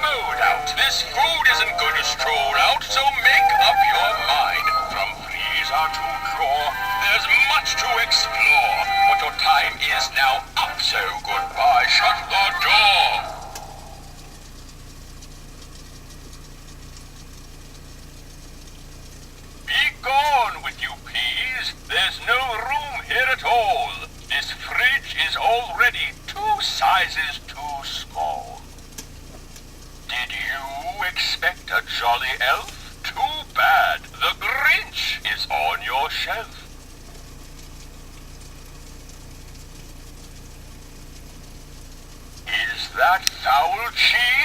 mode out. This food isn't going to stroll out, so make up your mind. From freezer to drawer, there's much to explore. But your time is now up, so goodbye. Shut the door. Be gone with you, please. There's no room here at all. This fridge is already 2 sizes too small. Did you expect a jolly elf? Too bad. The Grinch is on your shelf. Is that foul cheese?